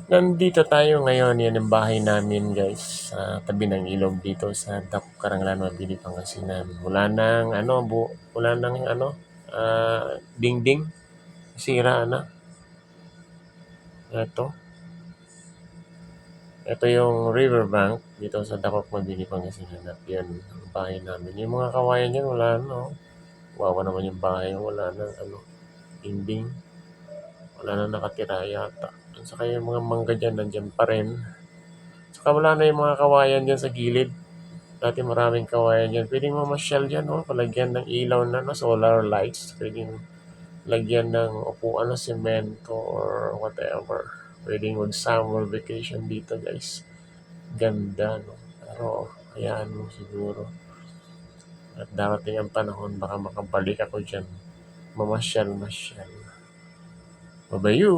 Nandito tayo ngayon, yan ang bahay namin guys, sa tabi ng ilog dito sa Dapit Karanglan, Mabini, Pangasinan. Wala nang dingding, sira na. Ito, ito yung riverbank dito sa Dakok, Mabini, Pangasinan. At yan ang bahay namin. Yung mga kawayan dyan, wala na. Oh. Wawa naman yung bahay, wala na dingding. Wala na nakatira yata. At saka yung mga mangga dyan, nandyan pa rin. Saka wala na yung mga kawayan dyan sa gilid. Dati maraming kawayan dyan. Pwedeng mamasyal dyan, no? Palagyan ng ilaw na, no? Solar lights. Pwedeng lagyan ng upuan na semento or whatever. Pwedeng mag-summer vacation dito, guys. Ganda, no? Pero, hayaan mo siguro. At darating ang panahon, baka makabalik ako dyan. Mamasyal-masyal. Babayu!